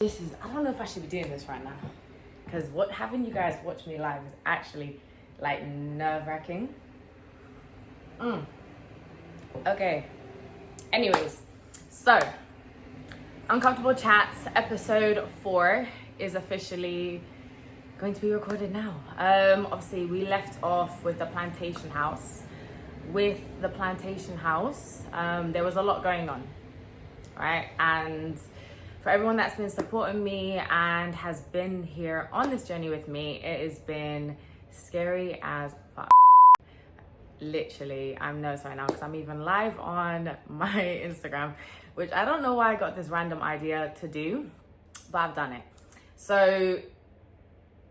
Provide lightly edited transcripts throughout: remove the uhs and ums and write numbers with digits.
I don't know if I should be doing this right now, because having you guys watch me live is actually like nerve-wracking. Okay. Anyways, so Uncomfortable Chats episode 4 is officially going to be recorded now. Obviously we left off with the plantation house. With the plantation house, there was a lot going on, right? And for everyone that's been supporting me and has been here on this journey with me, it has been scary as fuck. Literally, I'm nervous right now because I'm even live on my Instagram, which I don't know why I got this random idea to do, but I've done it. So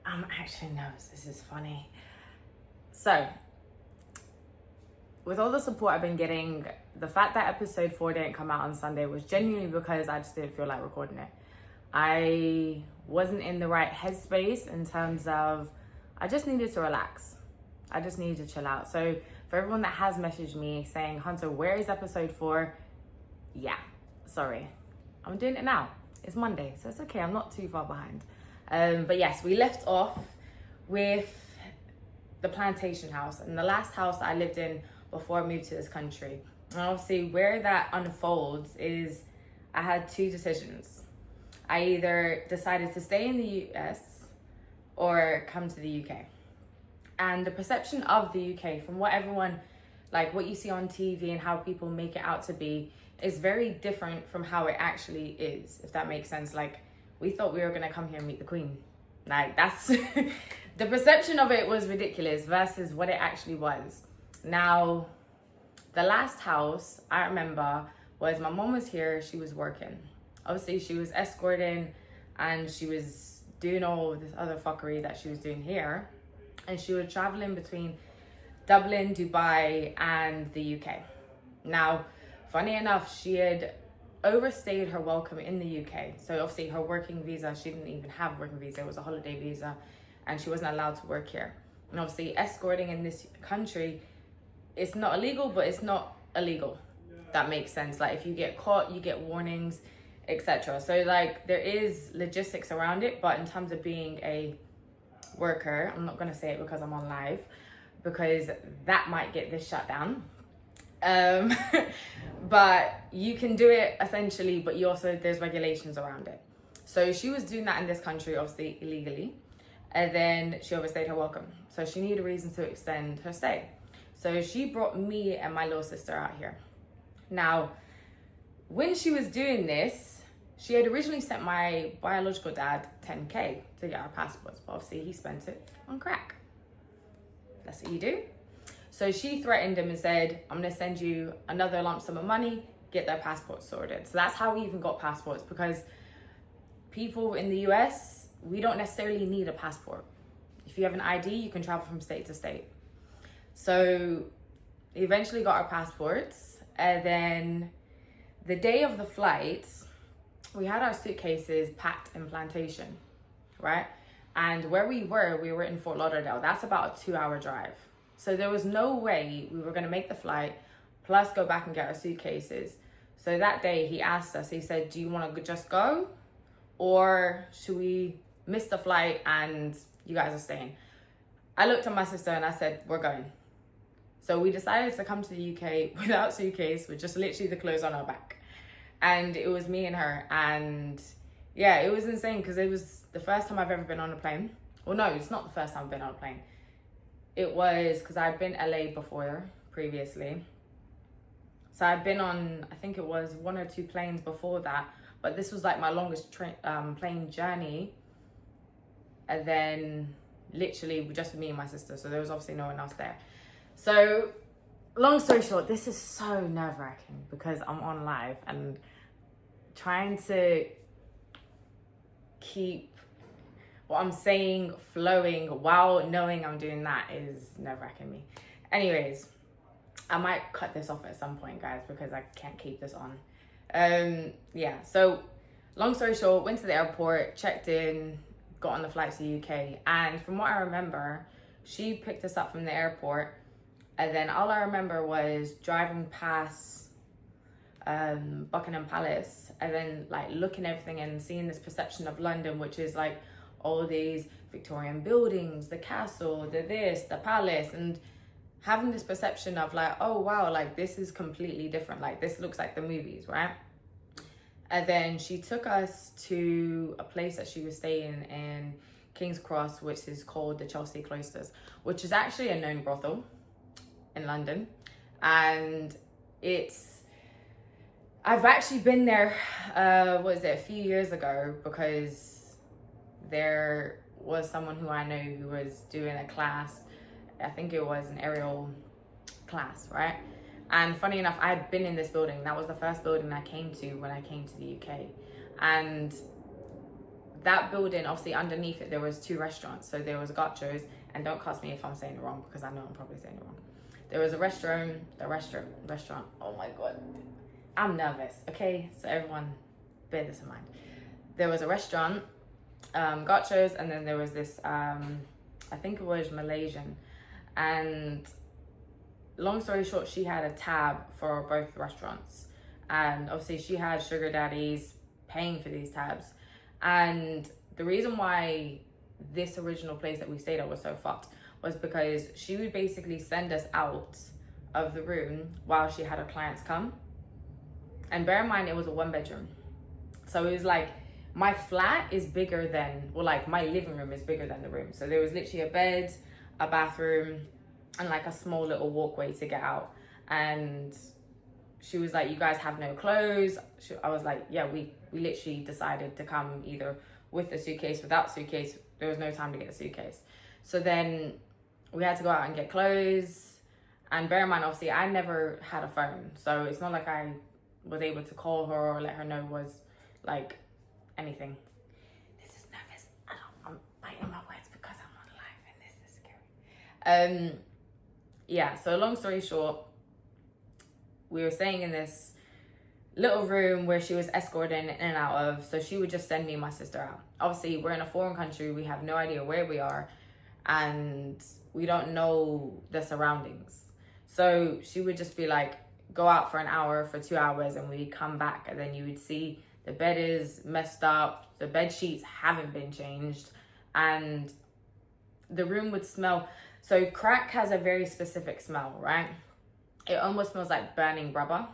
I'm actually nervous. This is funny. So with all the support I've been getting, the fact that episode 4 didn't come out on Sunday was genuinely because I just didn't feel like recording it. I wasn't in the right headspace in terms of, I just needed to relax. I just needed to chill out. So for everyone that has messaged me saying, Hunter, where is episode 4? Yeah, sorry. I'm doing it now. It's Monday, so it's okay. I'm not too far behind. But yes, we left off with the plantation house, and the last house I lived in before I moved to this country. And obviously where that unfolds is I had two decisions. I either decided to stay in the US or come to the UK. And the perception of the UK, from what everyone, like what you see on TV and how people make it out to be, is very different from how it actually is, if that makes sense. Like, we thought we were gonna come here and meet the Queen. Like, that's, the perception of it was ridiculous versus what it actually was. Now, the last house I remember was my mom was here, she was working. Obviously, she was escorting and she was doing all this other fuckery that she was doing here. And she was traveling between Dublin, Dubai, and the UK. Now, funny enough, she had overstayed her welcome in the UK. So obviously her working visa, she didn't even have a working visa, it was a holiday visa, and she wasn't allowed to work here. And obviously escorting in this country, it's not illegal, but it's not illegal. That makes sense. Like, if you get caught, you get warnings, etc. So like, there is logistics around it, but in terms of being a worker, I'm not going to say it because I'm on live, because that might get this shut down. But you can do it essentially, but you also, there's regulations around it. So she was doing that in this country, obviously illegally, and then she overstayed her welcome. So she needed a reason to extend her stay. So she brought me and my little sister out here. Now, when she was doing this, she had originally sent my biological dad 10K to get our passports, but obviously he spent it on crack. That's what you do. So she threatened him and said, I'm gonna send you another lump sum of money, get their passports sorted. So that's how we even got passports, because people in the US, we don't necessarily need a passport. If you have an ID, you can travel from state to state. So we eventually got our passports, and then the day of the flight, we had our suitcases packed in Plantation, right? And where we were in Fort Lauderdale. That's about a 2-hour drive. So there was no way we were gonna make the flight, plus go back and get our suitcases. So that day he asked us, he said, do you wanna just go? Or should we miss the flight and you guys are staying? I looked at my sister and I said, we're going. So we decided to come to the UK without suitcase, with just literally the clothes on our back. And it was me and her. And yeah, it was insane because it was the first time I've ever been on a plane. Well, no, it's not the first time I've been on a plane. It was because I'd been LA before, previously. So I'd been on, I think it was 1 or 2 planes before that. But this was like my longest plane journey. And then literally just me and my sister. So there was obviously no one else there. So long story short, this is so nerve-wracking because I'm on live and trying to keep what I'm saying flowing while knowing I'm doing that is nerve-wracking me. Anyways, I might cut this off at some point, guys, because I can't keep this on. Yeah, so long story short, went to the airport, checked in, got on the flight to the UK. And from what I remember, she picked us up from the airport. And then all I remember was driving past Buckingham Palace, and then like looking everything and seeing this perception of London, which is like all these Victorian buildings, the castle, the this, the palace, and having this perception of like, oh wow, like this is completely different, like this looks like the movies, right? And then she took us to a place that she was staying in King's Cross, which is called the Chelsea Cloisters, which is actually a known brothel in London. And I've actually been there, a few years ago, because there was someone who I know who was doing a class. I think it was an aerial class, right? And funny enough, I had been in this building. That was the first building I came to when I came to the UK. And that building, obviously underneath it, there was 2 restaurants. So there was Gotcho's, and don't cuss me if I'm saying it wrong, because I know I'm probably saying it wrong. There was a restaurant, oh my God. I'm nervous, okay? So everyone, bear this in mind. There was a restaurant, Gotcho's, and then there was this, I think it was Malaysian. And long story short, she had a tab for both restaurants. And obviously she had sugar daddies paying for these tabs. And the reason why this original place that we stayed at was so fucked was because she would basically send us out of the room while she had her clients come. And bear in mind, it was a 1-bedroom. So it was like, my flat is bigger than, well, like my living room is bigger than the room. So there was literally a bed, a bathroom, and like a small little walkway to get out. And she was like, you guys have no clothes. I was like, yeah, we literally decided to come either with the suitcase, without suitcase. There was no time to get a suitcase. So then we had to go out and get clothes. And bear in mind, obviously, I never had a phone. So it's not like I was able to call her or let her know was like anything. This is nervous. I'm biting my words because I'm on live and this is scary. Yeah, so long story short, we were staying in this little room where she was escorting in and out of. So she would just send me and my sister out. Obviously, we're in a foreign country. We have no idea where we are, and we don't know the surroundings. So she would just be like, go out for an hour, for 2 hours, and we'd come back. And then you would see the bed is messed up. The bed sheets haven't been changed. And the room would smell. So crack has a very specific smell, right? It almost smells like burning rubber.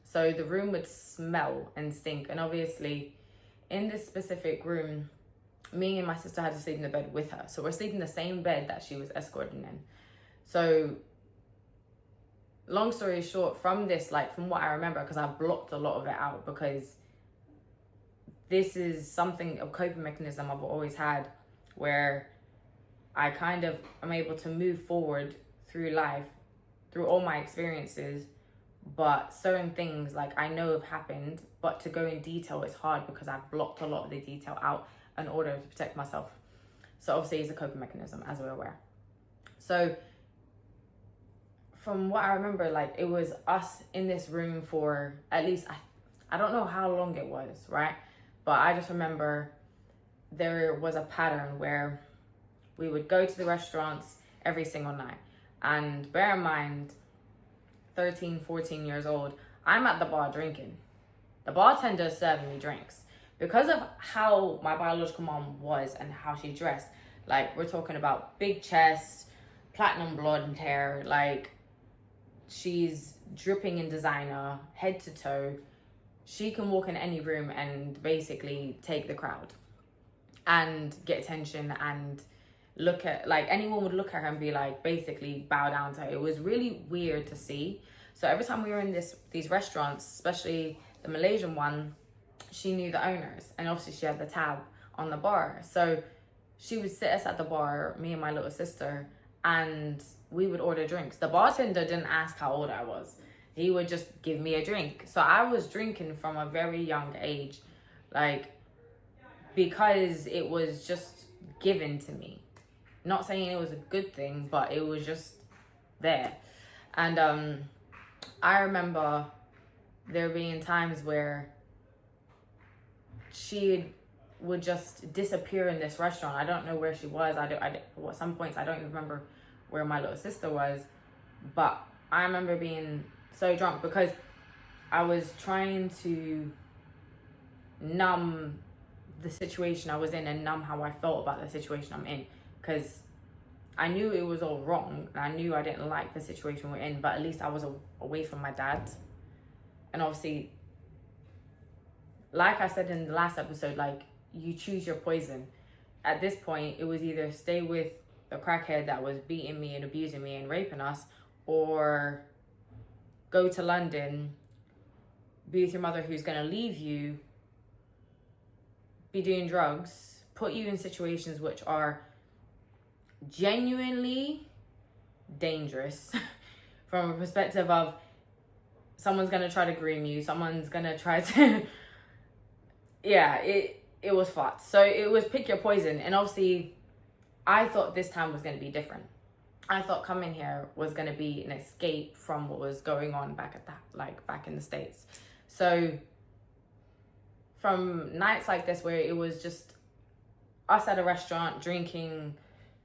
So the room would smell and stink. And obviously, in this specific room, me and my sister had to sleep in the bed with her. So we're sleeping in the same bed that she was escorting in. So long story short, from this, like from what I remember, because I blocked a lot of it out, because this is something, a coping mechanism I've always had, where I kind of am able to move forward through life, through all my experiences, but certain things like I know have happened, but to go in detail is hard because I've blocked a lot of the detail out in order to protect myself. So obviously it's a coping mechanism, as we're aware. So from what I remember, like it was us in this room for at least, I don't know how long it was, right? But I just remember there was a pattern where we would go to the restaurants every single night. And bear in mind, 13, 14 years old, I'm at the bar drinking. The bartender is serving me drinks. Because of how my biological mom was and how she dressed, like we're talking about big chest, platinum blonde hair, like she's dripping in designer, head to toe. She can walk in any room and basically take the crowd and get attention, and look at, like anyone would look at her and be like, basically bow down to her. It was really weird to see. So every time we were in these restaurants, especially the Malaysian one, she knew the owners, and obviously she had the tab on the bar. So she would sit us at the bar, me and my little sister, and we would order drinks. The bartender didn't ask how old I was. He would just give me a drink. So I was drinking from a very young age, like, because it was just given to me. Not saying it was a good thing, but it was just there. And I remember there being times where she would just disappear in this restaurant. I don't know where she was. At some points, I don't even remember where my little sister was. But I remember being so drunk because I was trying to numb the situation I was in and numb how I felt about the situation I'm in, because I knew it was all wrong and I knew I didn't like the situation we're in, but at least I was away from my dad. And obviously, like I said in the last episode, like, you choose your poison. At this point, it was either stay with the crackhead that was beating me and abusing me and raping us, or go to London, be with your mother who's going to leave you, be doing drugs, put you in situations which are genuinely dangerous from a perspective of someone's going to try to groom you, someone's going to try to yeah, it was fucked. So it was pick your poison. And obviously I thought this time was going to be different. I thought coming here was going to be an escape from what was going on back in the States. So from nights like this where it was just us at a restaurant drinking,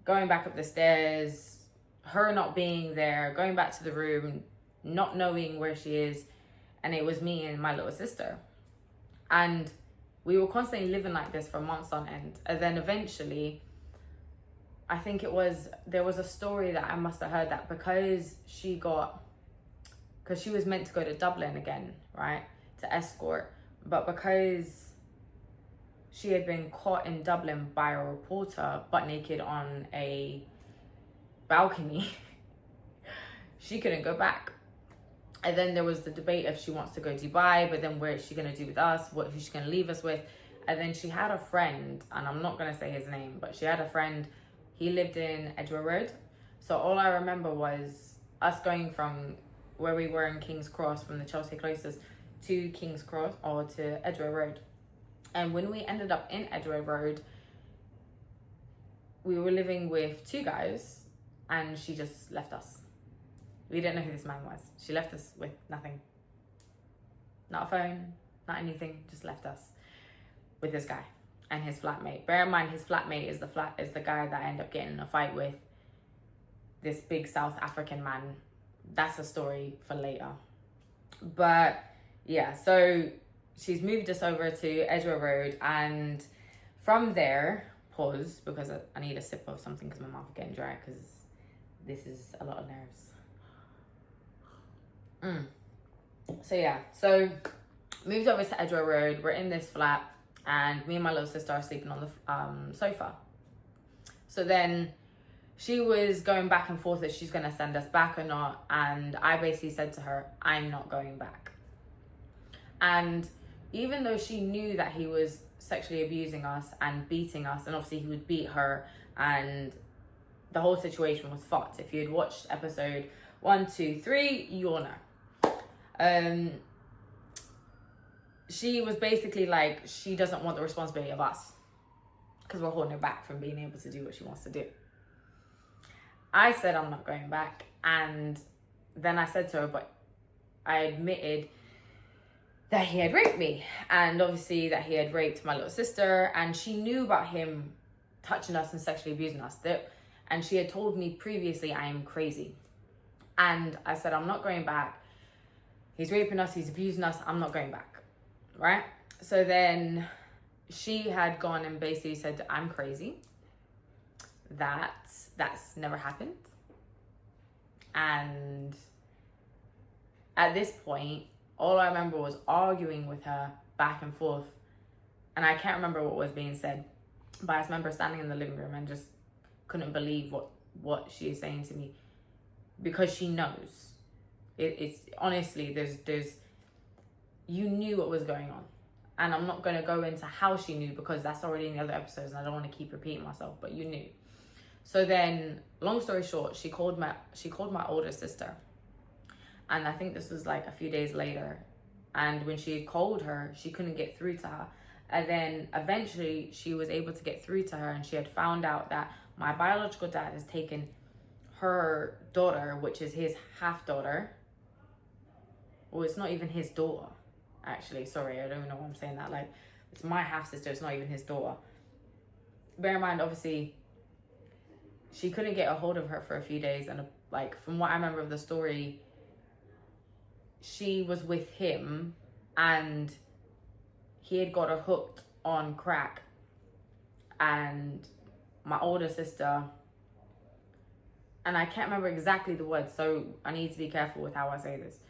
going back up the stairs, her not being there, going back to the room, not knowing where she is, and it was me and my little sister. And we were constantly living like this for months on end. And then eventually, I think there was a story that I must have heard that because she was meant to go to Dublin again, right, to escort, but because she had been caught in Dublin by a reporter butt naked on a balcony, she couldn't go back. And then there was the debate if she wants to go to Dubai, but then where is she going to do with us? Who's she going to leave us with? And then she had a friend, and I'm not going to say his name, but she had a friend. He lived in Edgware Road. So all I remember was us going from where we were in King's Cross, from the Chelsea Closes, to King's Cross or to Edgware Road. And when we ended up in Edgware Road, we were living with two guys, and she just left us. We didn't know who this man was. She left us with nothing. Not a phone, not anything, just left us with this guy and his flatmate. Bear in mind, his flatmate is the guy that I ended up getting in a fight with, this big South African man. That's a story for later. But yeah, so she's moved us over to Edgware Road, and from there, pause, because I need a sip of something because my mouth is getting dry, because this is a lot of nerves. So yeah, so moved over to Edgware Road. We're in this flat, and me and my little sister are sleeping on the sofa. So then she was going back and forth if she's going to send us back or not, and I basically said to her, I'm not going back. And even though she knew that he was sexually abusing us and beating us, and obviously he would beat her, and the whole situation was fucked. If you had watched episode 1, 2, 3, you'll know. She was basically like, she doesn't want the responsibility of us because we're holding her back from being able to do what she wants to do. I said I'm not going back, and then I said to her, but I admitted that he had raped me, and obviously that he had raped my little sister, and she knew about him touching us and sexually abusing us, and she had told me previously I am crazy. And I said, I'm not going back. He's raping us, he's abusing us, I'm not going back, right? So then she had gone and basically said, I'm crazy. That's never happened. And at this point, all I remember was arguing with her back and forth. And I can't remember what was being said, but I just remember standing in the living room and just couldn't believe what she is saying to me, because she knows. It's honestly, there's you knew what was going on, and I'm not going to go into how she knew because that's already in the other episodes and I don't want to keep repeating myself, but you knew. So then, long story short, she called my older sister, and I think this was like a few days later, and when she called her, she couldn't get through to her, and then eventually she was able to get through to her, and she had found out that my biological dad has taken her daughter, which is his half daughter. Well, it's not even his daughter, actually. Sorry, I don't know why I'm saying that. Like, it's my half sister, it's not even his daughter. Bear in mind, obviously, she couldn't get a hold of her for a few days, and like, from what I remember of the story, she was with him and he had got her hooked on crack, and my older sister, and I can't remember exactly the words, so I need to be careful with how I say this,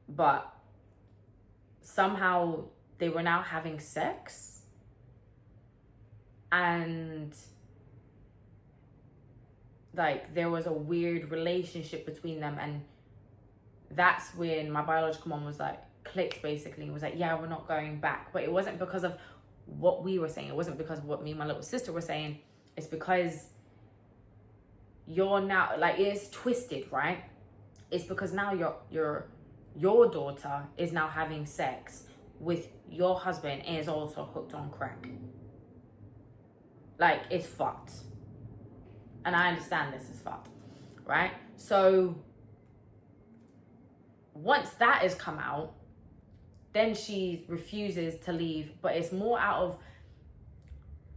but somehow they were now having sex, and like there was a weird relationship between them, and that's when my biological mom was like, clicked basically, and was like, yeah, we're not going back. But it wasn't because of what we were saying, it wasn't because of what me and my little sister were saying, it's because you're now, like, it's twisted, right? It's because now your daughter is now having sex with your husband and is also hooked on crack. Like, it's fucked. And I understand this is fucked, right? So once that has come out, then she refuses to leave, but it's more out of,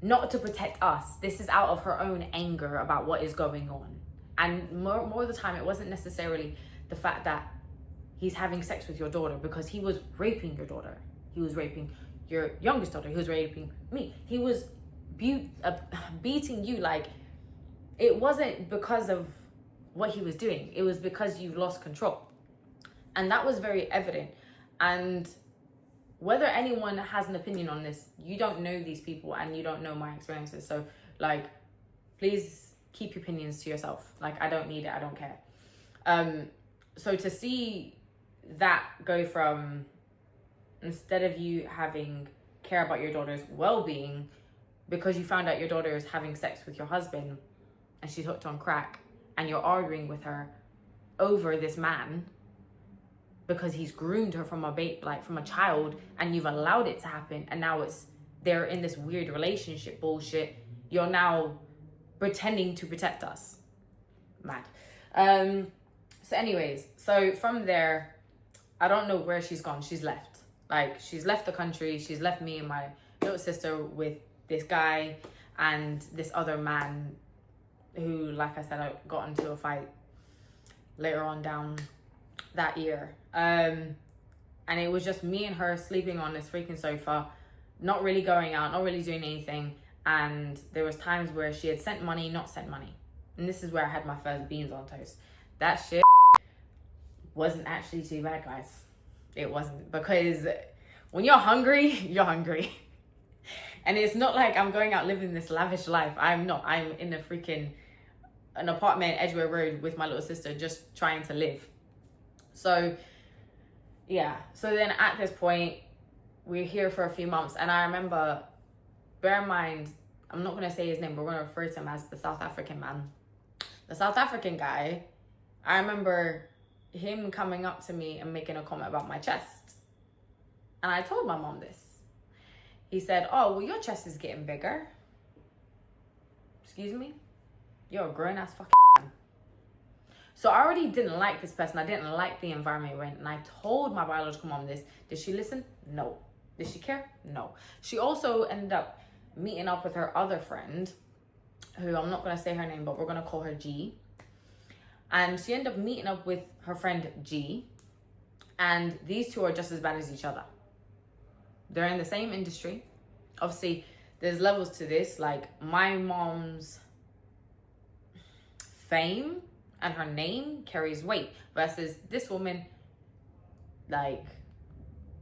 not to protect us. This is out of her own anger about what is going on. And more of the time, it wasn't necessarily the fact that he's having sex with your daughter, because he was raping your daughter. He was raping your youngest daughter. He was raping me. He was beating you. Like, it wasn't because of what he was doing. It was because you lost control. And that was very evident. And whether anyone has an opinion on this, you don't know these people and you don't know my experiences. So, like, please keep your opinions to yourself. Like, I don't need it. I don't care. So to see that go from, instead of you having care about your daughter's well-being because you found out your daughter is having sex with your husband and she's hooked on crack, and you're arguing with her over this man because he's groomed her from from a child, and you've allowed it to happen, and now they're in this weird relationship bullshit. You're now pretending to protect us. Mad. So anyways, so from there, I don't know where she's gone. She's left. Like, she's left the country. She's left me and my little sister with this guy and this other man who, like I said, I got into a fight later on down that year. And it was just me and her sleeping on this freaking sofa, not really going out, not really doing anything. And there was times where she had sent money, not sent money. And this is where I had my first beans on toast. That shit wasn't actually too bad, guys. It wasn't, because when you're hungry, you're hungry. And it's not like I'm going out living this lavish life. I'm not. I'm in an apartment, Edgware Road, with my little sister, just trying to live. So, yeah. So then at this point, we're here for a few months. And I remember, bear in mind, I'm not going to say his name, but we're going to refer to him as the South African man. The South African guy, I remember him coming up to me and making a comment about my chest. And I told my mom this. He said, oh, well, your chest is getting bigger. Excuse me? You're a grown-ass fucking man. So I already didn't like this person. I didn't like the environment we're in. And I told my biological mom this. Did she listen? No. Did she care? No. She also ended up meeting up with her other friend, who I'm not going to say her name, but we're going to call her G. And she ended up meeting up with her friend G. And these two are just as bad as each other. They're in the same industry. Obviously, there's levels to this. Like, my mom's fame and her name carries weight, versus this woman, like,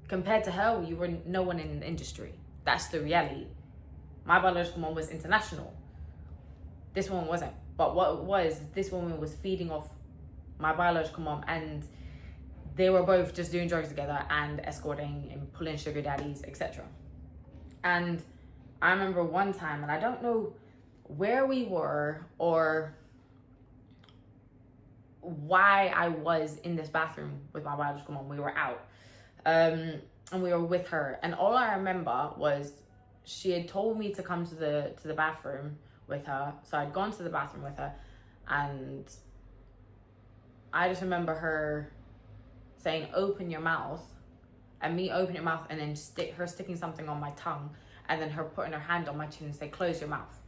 compared to her, you were no one in the industry. That's the reality. My biological mom was international. This woman wasn't. But what it was, this woman was feeding off my biological mom, and they were both just doing drugs together and escorting and pulling sugar daddies, etc. And I remember one time, and I don't know where we were or why I was in this bathroom with my biological mom. We were out, and we were with her. And all I remember was she had told me to come to the bathroom with her. So I'd gone to the bathroom with her, and I just remember her saying, open your mouth, and me opening my mouth, and then her sticking something on my tongue, and then her putting her hand on my chin and say, close your mouth.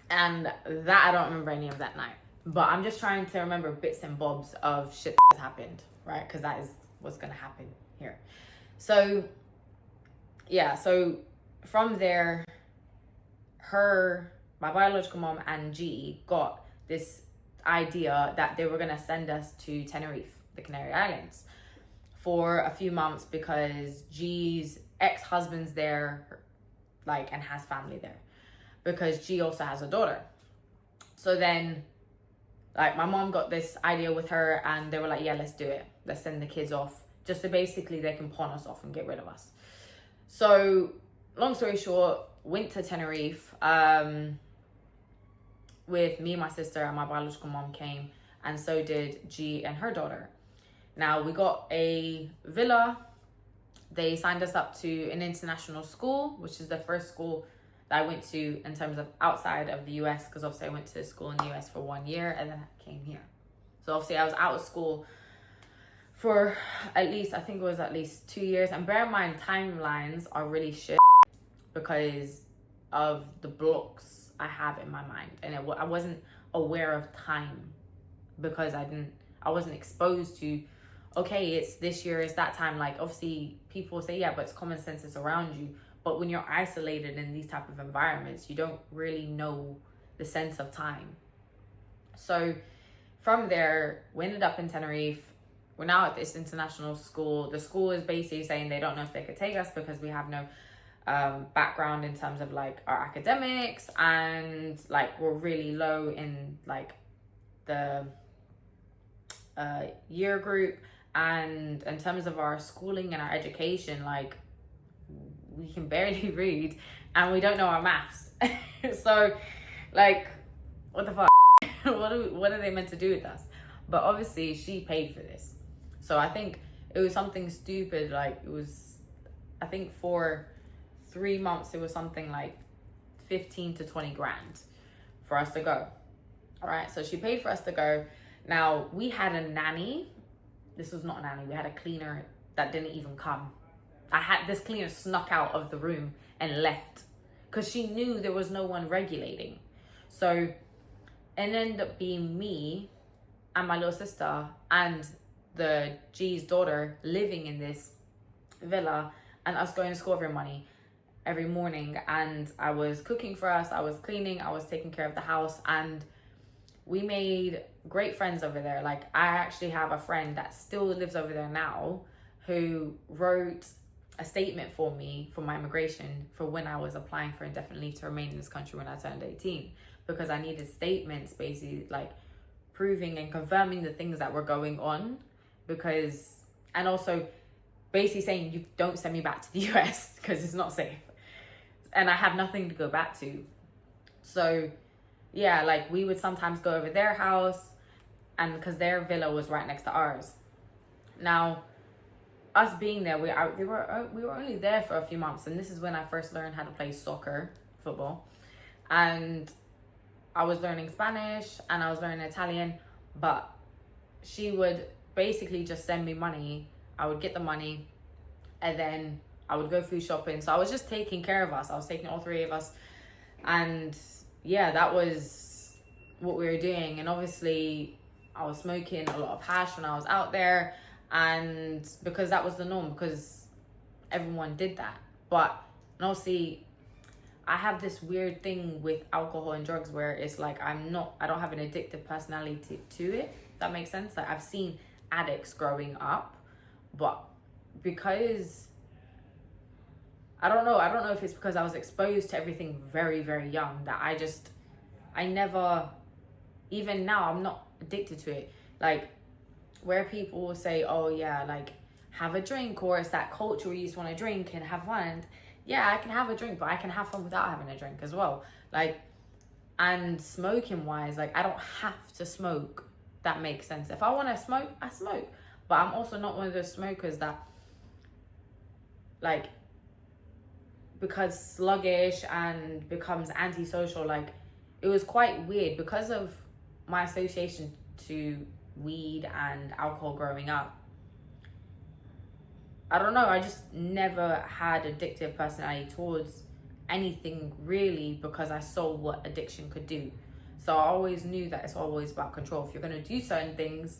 And that, I don't remember any of that night, but I'm just trying to remember bits and bobs of shit that has happened, right? Because that is what's going to happen here. So yeah, so from there, my biological mom and G got this idea that they were going to send us to Tenerife, the Canary Islands, for a few months because G's ex-husband's there, like, and has family there, because G also has a daughter. So then, like, my mom got this idea with her, and they were like, yeah, let's do it. Let's send the kids off, just so basically they can pawn us off and get rid of us. So long story short, went to Tenerife with me, my sister, and my biological mom came, and so did G and her daughter. Now, we got a villa. They signed us up to an international school, which is the first school that I went to in terms of outside of the US, because obviously I went to school in the US for 1 year and then I came here. So obviously I was out of school for at least 2 years. And bear in mind, timelines are really shit because of the blocks I have in my mind. And I wasn't aware of time because I wasn't exposed to, okay, it's this year, it's that time. Like, obviously people say, yeah, but it's common sense, it's around you. But when you're isolated in these type of environments, you don't really know the sense of time. So from there, we ended up in Tenerife. We're now at this international school. The school is basically saying they don't know if they could take us because we have no background in terms of like our academics, and like we're really low in like the year group, and in terms of our schooling and our education, like we can barely read and we don't know our maths. So like, what the fuck? what are they meant to do with us? But obviously she paid for this, so I think it was something stupid. Like, it was, I think for 3 months it was something like 15 to 20 grand for us to go. All right, so she paid for us to go. Now, we had a nanny. This was not a nanny, we had a cleaner that didn't even come. This cleaner snuck out of the room and left because she knew there was no one regulating. So it ended up being me and my little sister and the G's daughter living in this villa, and us going to school every morning. And I was cooking for us, I was cleaning, I was taking care of the house, and we made great friends over there. Like, I actually have a friend that still lives over there now who wrote a statement for me for my immigration for when I was applying for indefinite leave to remain in this country when I turned 18, because I needed statements basically like proving and confirming the things that were going on, because, and also basically saying, you don't send me back to the US because it's not safe and I have nothing to go back to. So yeah, like we would sometimes go over their house, and because their villa was right next to ours. Now, us being there, we were only there for a few months, and this is when I first learned how to play football, and I was learning Spanish and I was learning Italian. But she would basically just send me money. I would get the money, and then I would go food shopping. So I was just taking care of us. I was taking all three of us, and yeah, that was what we were doing. And obviously I was smoking a lot of hash when I was out there, and because that was the norm, because everyone did that. But obviously I have this weird thing with alcohol and drugs where it's like I don't have an addictive personality to it. That makes sense. Like, I've seen addicts growing up, but because I don't know if it's because I was exposed to everything very, very young, that I never, even now, I'm not addicted to it. Like, where people will say, oh yeah, like have a drink, or it's that culture where you just want to drink and have fun. And yeah, I can have a drink, but I can have fun without having a drink as well. Like, and smoking wise, like I don't have to smoke. That makes sense. If I want to smoke, I smoke. But I'm also not one of those smokers that like becomes sluggish and becomes antisocial. Like, it was quite weird because of my association to weed and alcohol growing up. I don't know, I just never had addictive personality towards anything really, because I saw what addiction could do. So I always knew that it's always about control. If you're going to do certain things,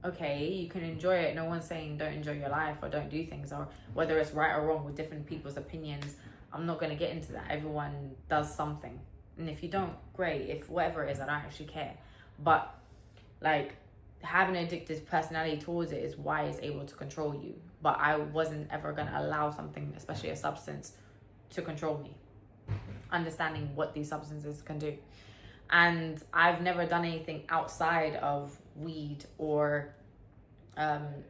okay, you can enjoy it. No one's saying don't enjoy your life or don't do things, or whether it's right or wrong with different people's opinions. I'm not going to get into that. Everyone does something. And if you don't, great. If whatever it is, I don't actually care. But like, having an addictive personality towards it is why it's able to control you. But I wasn't ever going to allow something, especially a substance, to control me. Understanding what these substances can do. And I've never done anything outside of weed or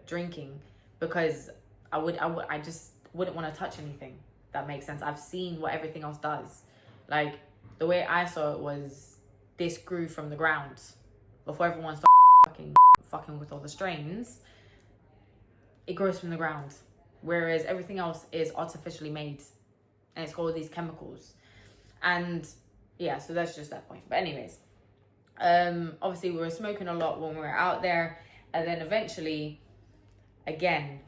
drinking, because I just wouldn't want to touch anything. That makes sense. I've seen what everything else does. Like, the way I saw it was, this grew from the ground before everyone started fucking with all the strains. It grows from the ground, whereas everything else is artificially made, and it's got all these chemicals. And yeah, so that's just that point. But anyways, obviously we were smoking a lot when we were out there, and then eventually, again,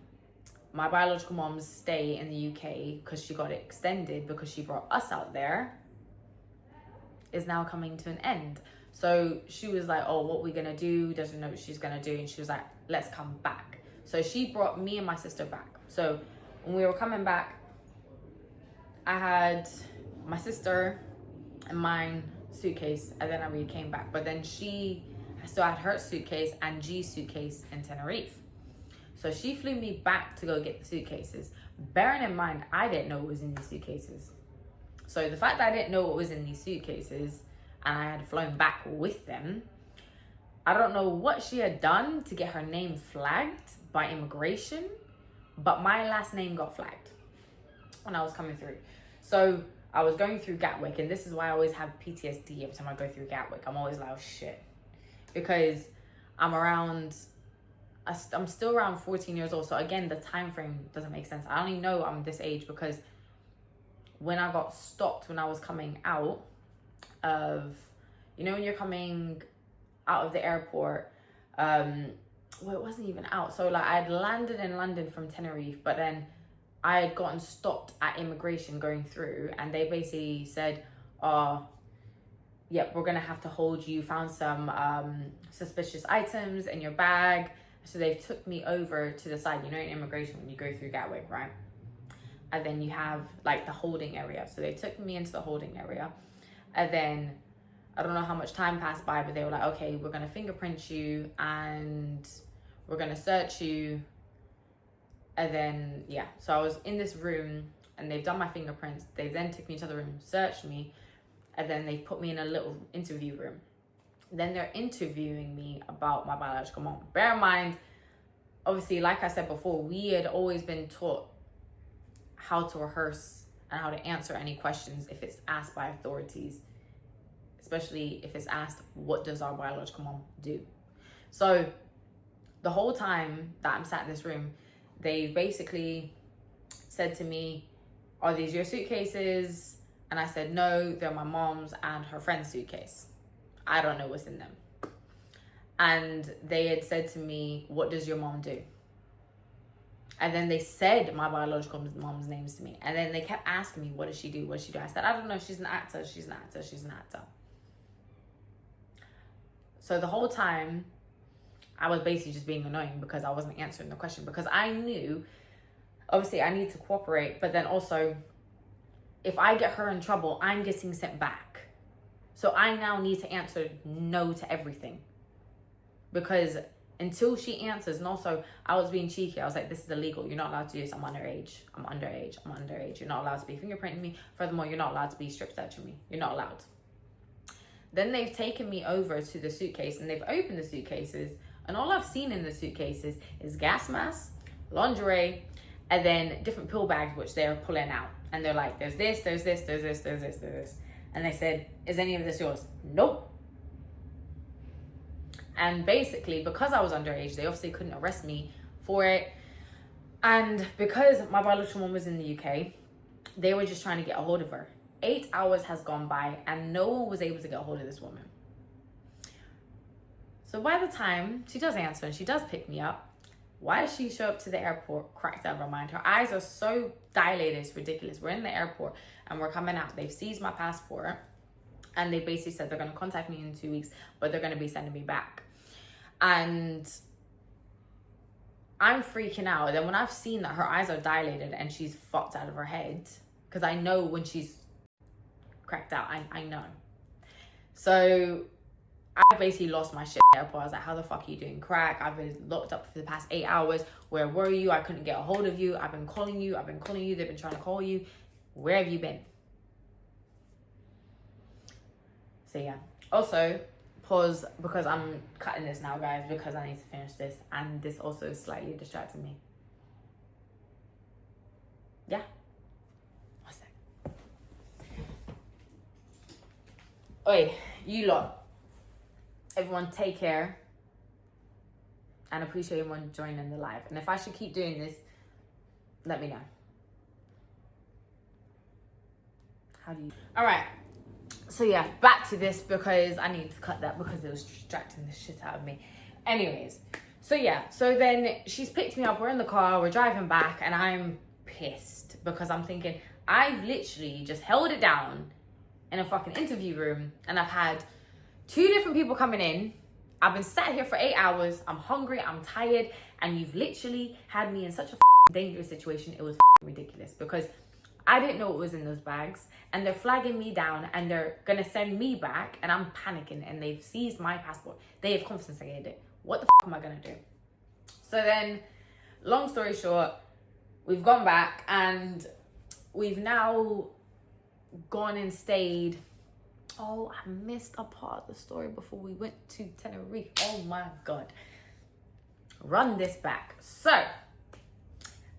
my biological mom's stay in the UK, because she got it extended because she brought us out there, is now coming to an end. So she was like, oh, what are we gonna do? Doesn't know what she's gonna do. And she was like, let's come back. So she brought me and my sister back. So when we were coming back, I had my sister and mine suitcase, and then we came back. But then she still had her suitcase and G's suitcase in Tenerife. So she flew me back to go get the suitcases. Bearing in mind, I didn't know what was in these suitcases. So the fact that I didn't know what was in these suitcases, and I had flown back with them, I don't know what she had done to get her name flagged by immigration, but my last name got flagged when I was coming through. So I was going through Gatwick, and this is why I always have PTSD every time I go through Gatwick. I'm always like, oh shit. Because I'm still around 14 years old. So again, the time frame doesn't make sense. I only know I'm this age because when I got stopped when I was coming out of, you know, when you're coming out of the airport, well, it wasn't even out. So like, I had landed in London from Tenerife, but then I had gotten stopped at immigration going through, and they basically said, yep, we're gonna have to hold you, found some suspicious items in your bag. So they took me over to the side, you know, in immigration when you go through Gatwick, right? And then you have like the holding area. So they took me into the holding area, and then I don't know how much time passed by, but they were like, okay, we're gonna fingerprint you and we're gonna search you. And then, yeah, so I was in this room and they've done my fingerprints. They then took me to the room, searched me, and then they put me in a little interview room. Then they're interviewing me about my biological mom. Bear in mind, obviously, like I said before, we had always been taught how to rehearse and how to answer any questions if it's asked by authorities, especially if it's asked, what does our biological mom do? So the whole time that I'm sat in this room, they basically said to me, are these your suitcases? And I said, no, they're my mom's and her friend's suitcase. I don't know what's in them. And they had said to me, what does your mom do? And then they said my biological mom's names to me. And then they kept asking me, what does she do? What does she do? I said, I don't know. She's an actor. She's an actor. She's an actor. So the whole time, I was basically just being annoying because I wasn't answering the question, because I knew, obviously, I need to cooperate. But then also, if I get her in trouble, I'm getting sent back. So I now need to answer no to everything, because until she answers, and also I was being cheeky. I was like, this is illegal. You're not allowed to do this. I'm underage. I'm underage. I'm underage. You're not allowed to be fingerprinting me. Furthermore, you're not allowed to be strip searching me. You're not allowed. Then they've taken me over to the suitcase and they've opened the suitcases. And all I've seen in the suitcases is gas masks, lingerie, and then different pill bags, which they're pulling out. And they're like, there's this, there's this, there's this, there's this, there's this. And they said, is any of this yours? Nope. And basically, because I was underage, they obviously couldn't arrest me for it. And because my biological mom was in the UK, they were just trying to get a hold of her. 8 hours has gone by and no one was able to get a hold of this woman. So by the time she does answer and she does pick me up, why does she show up to the airport cracked out of her mind? Her eyes are so dilated, it's ridiculous. We're in the airport and we're coming out. They've seized my passport and they basically said they're going to contact me in 2 weeks, but they're going to be sending me back. And I'm freaking out. Then when I've seen that her eyes are dilated and she's fucked out of her head, because I know when she's cracked out, I know. So I basically lost my shit at the airport. I was like, how the fuck are you doing crack? I've been locked up for the past 8 hours. Where were you? I couldn't get a hold of you. I've been calling you. They've been trying to call you. Where have you been? So yeah. Also, pause, because I'm cutting this now, guys, because I need to finish this. And this also is slightly distracting me. Yeah. One sec. Oi, you lot. Everyone take care. And appreciate everyone joining the live. And if I should keep doing this, let me know. How do you... Alright. So yeah, back to this, because I need to cut that because it was distracting the shit out of me. Anyways, so yeah, so then she's picked me up, we're in the car, we're driving back, and I'm pissed because I'm thinking, I've literally just held it down in a fucking interview room, and I've had 2 different people coming in. I've been sat here for 8 hours, I'm hungry, I'm tired, and you've literally had me in such a dangerous situation. It was ridiculous, because I didn't know what was in those bags, and they're flagging me down, and they're gonna send me back, and I'm panicking, and they've seized my passport. They have confiscated it. What the am I gonna do? So then, long story short, we've gone back, and we've now gone and stayed. Oh, I missed a part of the story before we went to Tenerife. Oh my God. Run this back. So,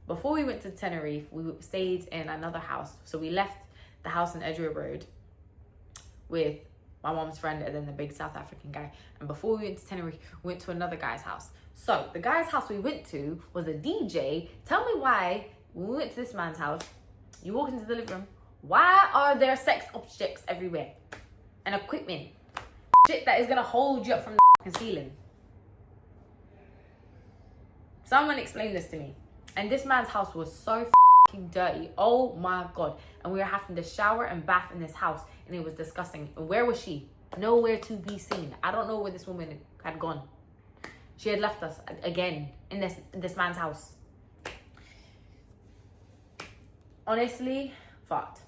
before we went to Tenerife, we stayed in another house. So we left the house in Edgware Road with my mom's friend and then the big South African guy. And before we went to Tenerife, we went to another guy's house. So the guy's house we went to was a DJ. Tell me why, when we went to this man's house, you walk into the living room, why are there sex objects everywhere? And equipment. Shit that is gonna hold you up from the ceiling. Someone explain this to me. And this man's house was so dirty. Oh my God. And we were having to shower and bath in this house, and it was disgusting. And where was she? Nowhere to be seen. I don't know where this woman had gone. She had left us again in this man's house. Honestly, fucked.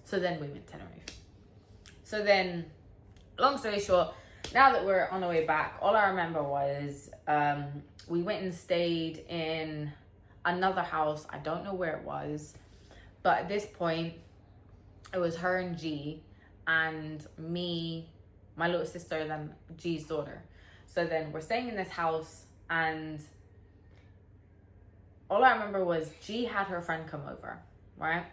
So then we went to Tenerife. So then, long story short, now that we're on the way back, all I remember was we went and stayed in another house. I don't know where it was, but at this point, it was her and G, and me, my little sister, and then G's daughter. So then we're staying in this house, and all I remember was G had her friend come over, right?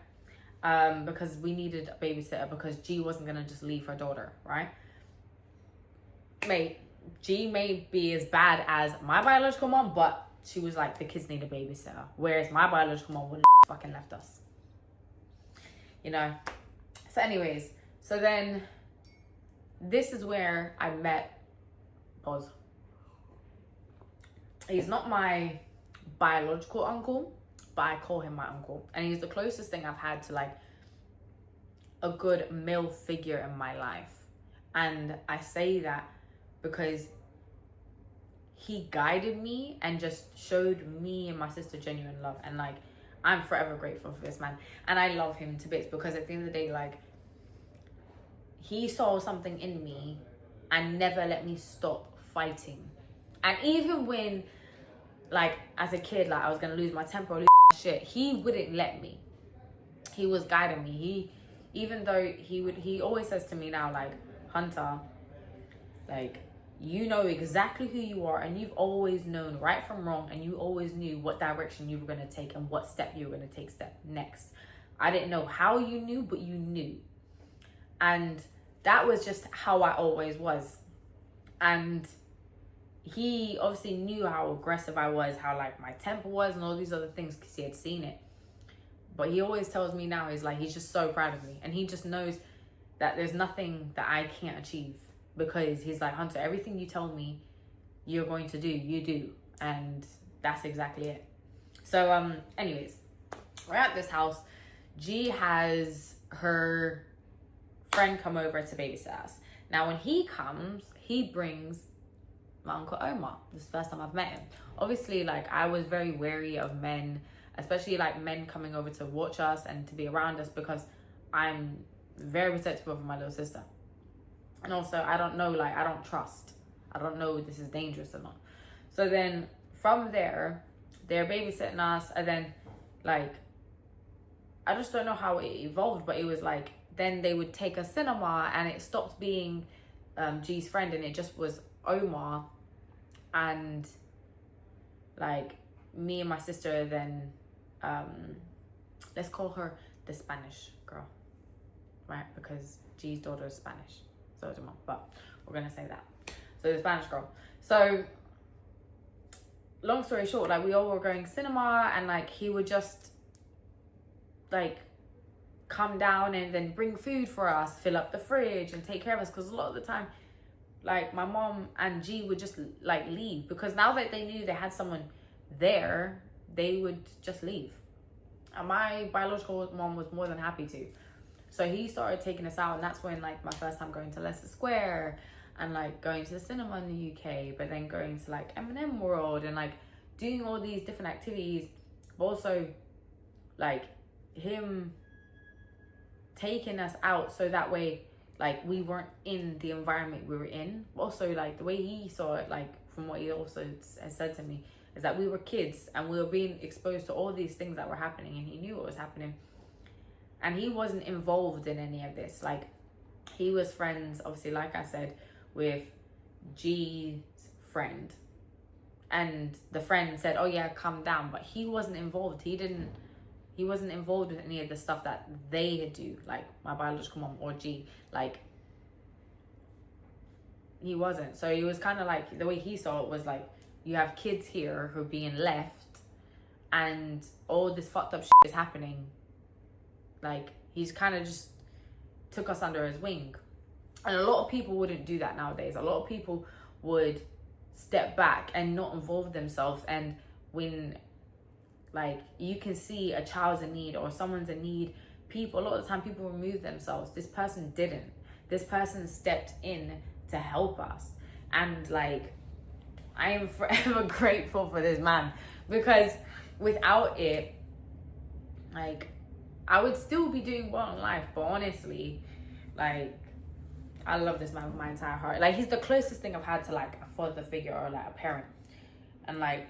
Because we needed a babysitter, because G wasn't gonna just leave her daughter, right? Mate, G may be as bad as my biological mom, but she was like, the kids need a babysitter. Whereas my biological mom wouldn't fucking left us. You know? So anyways, so then this is where I met, pause. He's not my biological uncle, but I call him my uncle. And he's the closest thing I've had to like a good male figure in my life. And I say that because he guided me and just showed me and my sister genuine love. And like, I'm forever grateful for this man. And I love him to bits, because at the end of the day, like, he saw something in me and never let me stop fighting. And even when, like, as a kid, like, I was gonna lose my temper or lose my shit, he wouldn't let me. He was guiding me. Even though he always says to me now, like, Hunter, like, you know exactly who you are, and you've always known right from wrong, and you always knew what direction you were going to take and what step you were going to take next. I didn't know how you knew, but you knew. And that was just how I always was. And he obviously knew how aggressive I was, how like my temper was and all these other things, because he had seen it. But he always tells me now, he's like, he's just so proud of me. And he just knows that there's nothing that I can't achieve. Because he's like, Hunter, everything you tell me you're going to do, you do. And that's exactly it. So, anyways, we're at this house. G has her friend come over to babysit us. Now, when he comes, he brings my Uncle Omar. This is the first time I've met him. Obviously, like, I was very wary of men, especially like men coming over to watch us and to be around us, because I'm very protective of my little sister. And also, I don't know, like, I don't trust. I don't know if this is dangerous or not. So then from there, they're babysitting us, and then like, I just don't know how it evolved, but it was like, then they would take us cinema, and it stopped being G's friend, and it just was Omar and like me and my sister. Then let's call her the Spanish girl, right? Because G's daughter is Spanish, so is her mom, but we're gonna say that. So the Spanish girl. So long story short, like, we all were going cinema, and like, he would just like come down and then bring food for us, fill up the fridge and take care of us, because a lot of the time, like, my mom and G would just like leave, because now that they knew they had someone there, they would just leave. And my biological mom was more than happy to. So he started taking us out, and that's when, like, my first time going to Leicester Square, and like going to the cinema in the UK, but then going to like M&M World, and like doing all these different activities, but also like him taking us out so that way, like, we weren't in the environment we were in. Also, like, the way he saw it, like, from what he also has said to me, is that we were kids and we were being exposed to all these things that were happening, and he knew what was happening, and he wasn't involved in any of this. Like, he was friends, obviously, like I said, with G's friend, and the friend said, oh yeah, come down, but he wasn't involved. He wasn't involved with any of the stuff that they had do, like my biological mom or G. Like, he wasn't. So it was kind of like, the way he saw it was like, you have kids here who are being left, and all this fucked up shit is happening. Like, he's kind of just took us under his wing. And a lot of people wouldn't do that nowadays. A lot of people would step back and not involve themselves. And when, like, you can see a child's in need or someone's in need, people, a lot of the time, people remove themselves. This person didn't. This person stepped in to help us. And like, I am forever grateful for this man, because without it, like, I would still be doing well in life. But honestly, like, I love this man with my entire heart. Like, he's the closest thing I've had to like a father figure or like a parent. And like,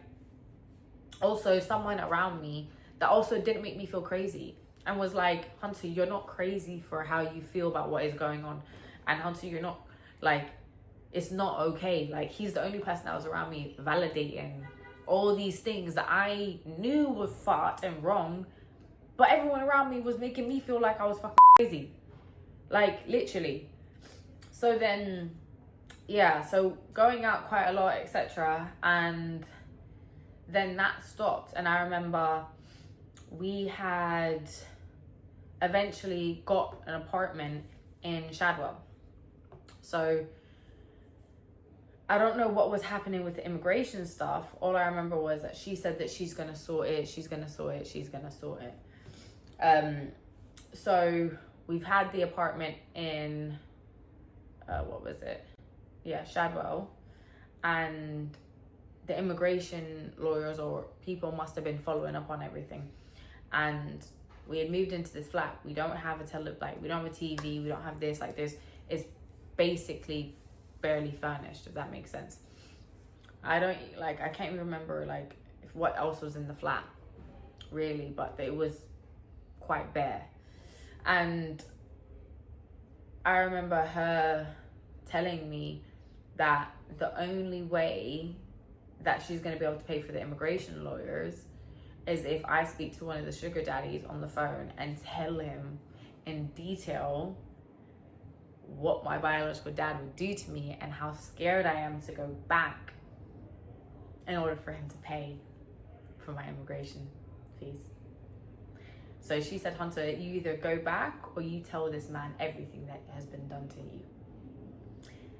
also someone around me that also didn't make me feel crazy, and was like, Hunter, you're not crazy for how you feel about what is going on. And Hunter, you're not, like, it's not okay. Like, he's the only person that was around me validating all these things that I knew were fucked and wrong, but everyone around me was making me feel like I was fucking crazy. Like, literally. So then, yeah, so going out quite a lot, etc. And then that stopped. And I remember we had eventually got an apartment in Shadwell. So I don't know what was happening with the immigration stuff. All I remember was that she said that she's going to sort it, she's going to sort it, she's going to sort it. So we've had the apartment in, what was it? Yeah, Shadwell. And the immigration lawyers or people must have been following up on everything. And we had moved into this flat. We don't have we don't have a TV, we don't have this, like, this is basically barely furnished, if that makes sense. I can't even remember like what else was in the flat really, but it was quite bare. And I remember her telling me that the only way that she's going to be able to pay for the immigration lawyers is if I speak to one of the sugar daddies on the phone and tell him in detail what my biological dad would do to me and how scared I am to go back in order for him to pay for my immigration fees. So she said, Hunter, you either go back or you tell this man everything that has been done to you.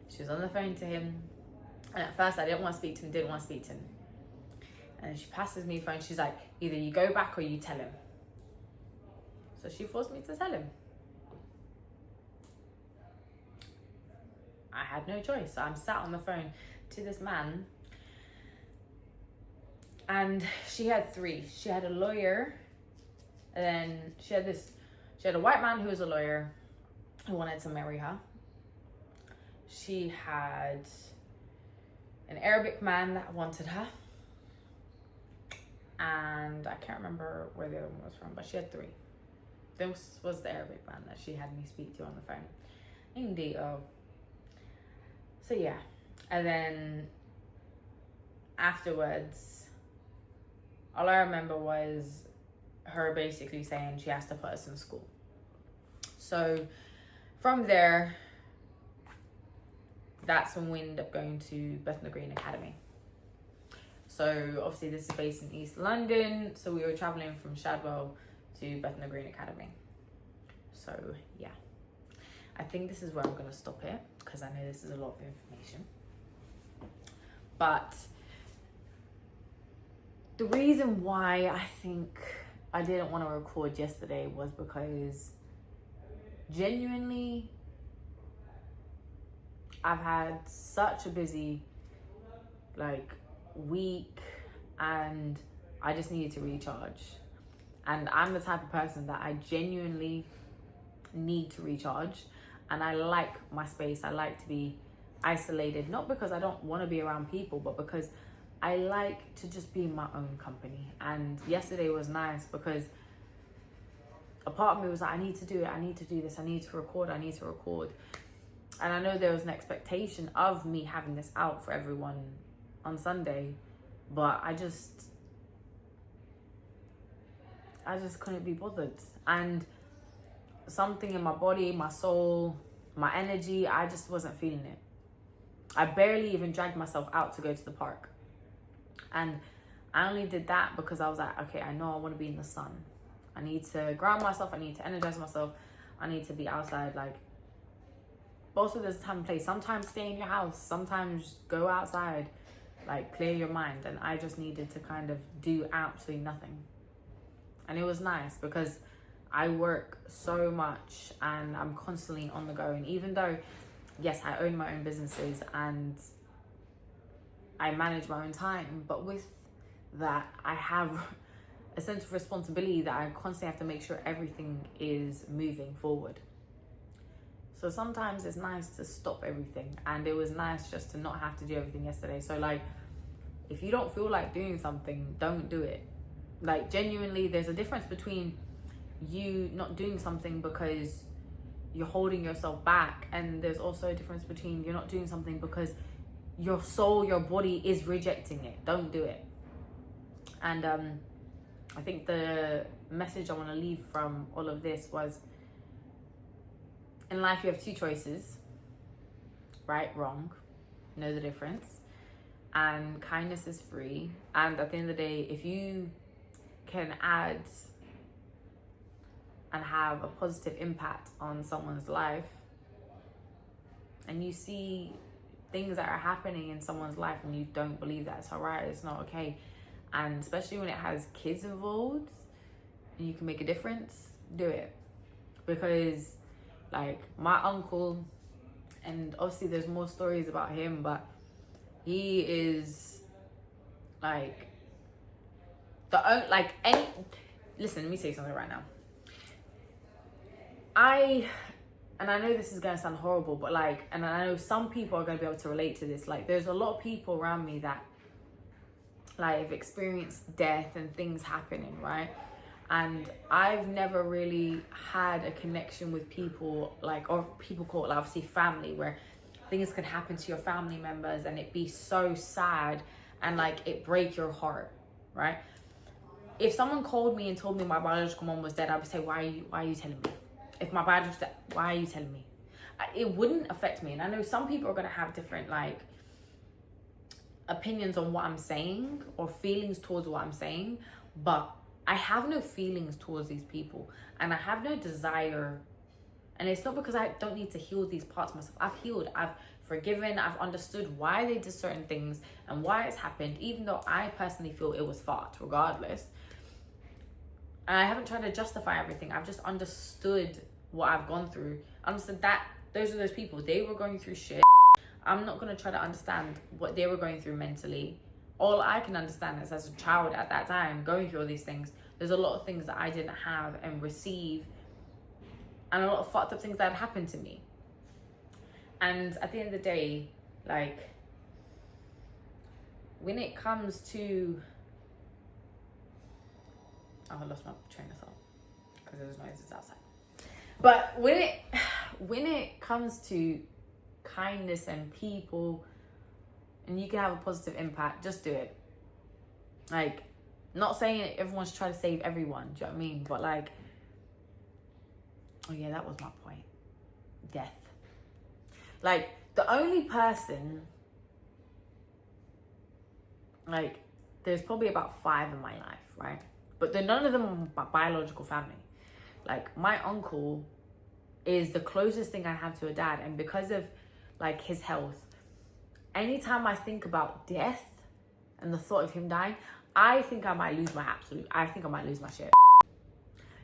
She was on the phone to him, and at first I didn't want to speak to him, And she passes me the phone. She's like, either you go back or you tell him. So she forced me to tell him. I had no choice. So I'm sat on the phone to this man, and she had three. She had a lawyer, and then she had a white man who was a lawyer who wanted to marry her. She had an Arabic man that wanted her, and I can't remember where the other one was from, but she had three. This was the Arabic man that she had me speak to on the phone. Indeed. So yeah, and then afterwards, all I remember was her basically saying she has to put us in school. So from there, that's when we ended up going to Bethnal Green Academy. So obviously this is based in East London, so we were traveling from Shadwell to Bethnal Green Academy. So yeah, I think this is where I'm going to stop it, because I know this is a lot of information. But the reason why I think I didn't want to record yesterday was because genuinely I've had such a busy week, and I just needed to recharge. And I'm the type of person that I genuinely need to recharge, and I like my space. I like to be isolated, not because I don't want to be around people, but because I like to just be in my own company. And yesterday was nice because a part of me was like, I need to do it, I need to do this, I need to record. And I know there was an expectation of me having this out for everyone on Sunday, but I just couldn't be bothered. And something in my body, my soul, my energy, I just wasn't feeling it. I barely even dragged myself out to go to the park. And I only did that because I was like, okay, I know I want to be in the sun. I need to ground myself. I need to energize myself. I need to be outside. Also there's a time and place. Sometimes stay in your house. Sometimes go outside. Clear your mind. And I just needed to kind of do absolutely nothing. And it was nice because I work so much and I'm constantly on the go. And even though, yes, I own my own businesses and I manage my own time, but with that, I have a sense of responsibility that I constantly have to make sure everything is moving forward. So sometimes it's nice to stop everything, and it was nice just to not have to do everything yesterday. So if you don't feel like doing something, don't do it. Genuinely, there's a difference between you not doing something because you're holding yourself back, and there's also a difference between you're not doing something because your soul, your body is rejecting it. Don't do it. And I think the message I want to leave from all of this was, in life you have two choices: right, wrong, know the difference, and kindness is free. And at the end of the day, if you can add and have a positive impact on someone's life, and you see things that are happening in someone's life and you don't believe that's all right, it's not okay, and especially when it has kids involved and you can make a difference, do it. Because my uncle, and obviously there's more stories about him, but he is listen, let me say something right now. I know this is gonna sound horrible, but and I know some people are gonna be able to relate to this. There's a lot of people around me that have experienced death and things happening, right? And I've never really had a connection with people or people call it obviously family, where things can happen to your family members and it be so sad and it break your heart, right? If someone called me and told me my biological mom was dead, I would say, why are you telling me? If my biological dead, why are you telling me? It wouldn't affect me. And I know some people are going to have different opinions on what I'm saying or feelings towards what I'm saying, but I have no feelings towards these people, and I have no desire. And it's not because I don't need to heal these parts of myself. I've healed, I've forgiven, I've understood why they did certain things and why it's happened, even though I personally feel it was fucked regardless. And I haven't tried to justify everything. I've just understood what I've gone through. I understood that those are those people. They were going through shit. I'm not going to try to understand what they were going through mentally. All I can understand is, as a child at that time, going through all these things, there's a lot of things that I didn't have and receive, and a lot of fucked up things that had happened to me. And at the end of the day, like, when it comes to... Oh, I lost my train of thought because there was noises outside. But when it comes to kindness and people, and you can have a positive impact, just do it. Like, not saying everyone's trying to save everyone, do you know what I mean? But like, oh yeah, that was my point. Death. Like, the only person, like, there's probably about 5 in my life, right? But none of them are my biological family. Like, my uncle is the closest thing I have to a dad, and because of like his health, anytime I think about death and the thought of him dying, I think I might lose my shit.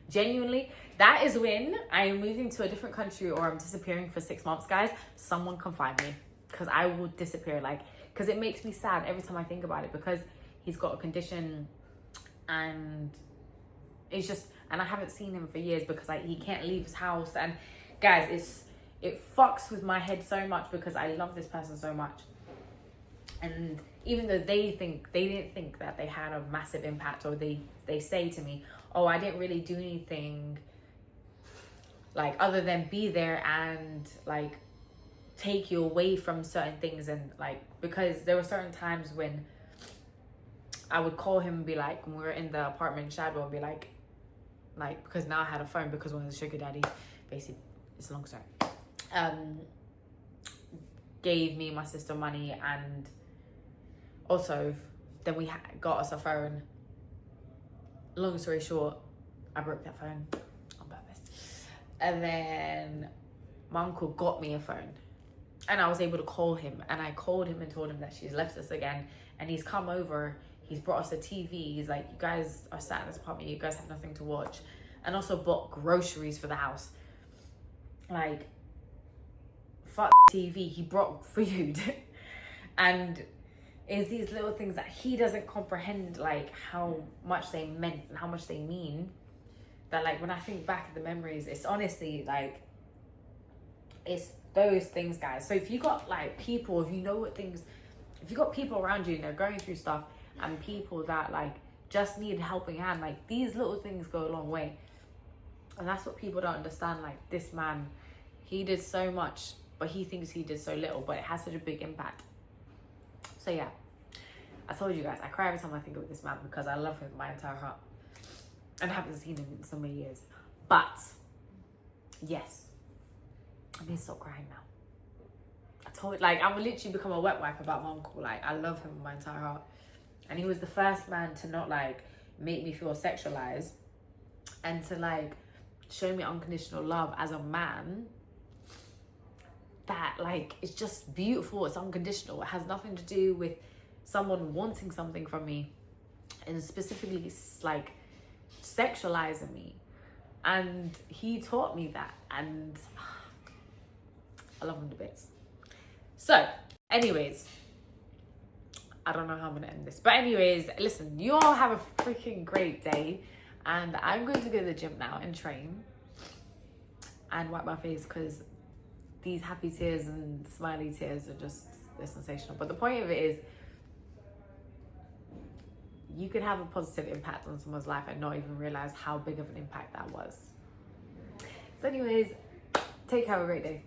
Genuinely, that is when I am moving to a different country or I'm disappearing for 6 months, guys. Someone come find me, because I will disappear. Like, because it makes me sad every time I think about it, because he's got a condition, and it's just, and I haven't seen him for years because he can't leave his house. And guys, it fucks with my head so much because I love this person so much. And even though they didn't think that they had a massive impact, or they say to me, oh, I didn't really do anything, like, other than be there and like take you away from certain things. And like, because there were certain times when I would call him and be like, when we were in the apartment in Shadwell, and be like, because now I had a phone, because one of the sugar daddy, basically, it's a long story, gave me and my sister money, and also then we got us a phone. Long story short, I broke that phone on purpose, and then my uncle got me a phone, and I was able to call him, and I called him and told him that she's left us again, and he's come over. He's brought us a TV. He's like, you guys are sat in this apartment, you guys have nothing to watch. And also bought groceries for the house. Like, fuck TV, he brought food. And it's these little things that he doesn't comprehend, like, how much they meant and how much they mean. That, like, when I think back at the memories, it's honestly, like, it's those things, guys. So if you got, like, people, if you got people around you and they're going through stuff, and people that like just need a helping hand, like, these little things go a long way. And that's what people don't understand. Like, this man, he did so much, but he thinks he did so little, but it has such a big impact. So yeah, I told you guys, I cry every time I think of this man, because I love him with my entire heart, and I haven't seen him in so many years. But yes, I need to stop crying now. I will literally become a wet wipe about my uncle. Like, I love him with my entire heart. And he was the first man to not, like, make me feel sexualized, and to, like, show me unconditional love as a man that, like, it's just beautiful. It's unconditional. It has nothing to do with someone wanting something from me, and specifically, like, sexualizing me. And he taught me that, and I love him to bits. So, anyways, I don't know how I'm gonna end this, but anyways, listen, you all have a freaking great day, and I'm going to go to the gym now and train and wipe my face, because these happy tears and smiley tears are just, they're sensational. But the point of it is, you could have a positive impact on someone's life and not even realize how big of an impact that was. So anyways, take care, have a great day.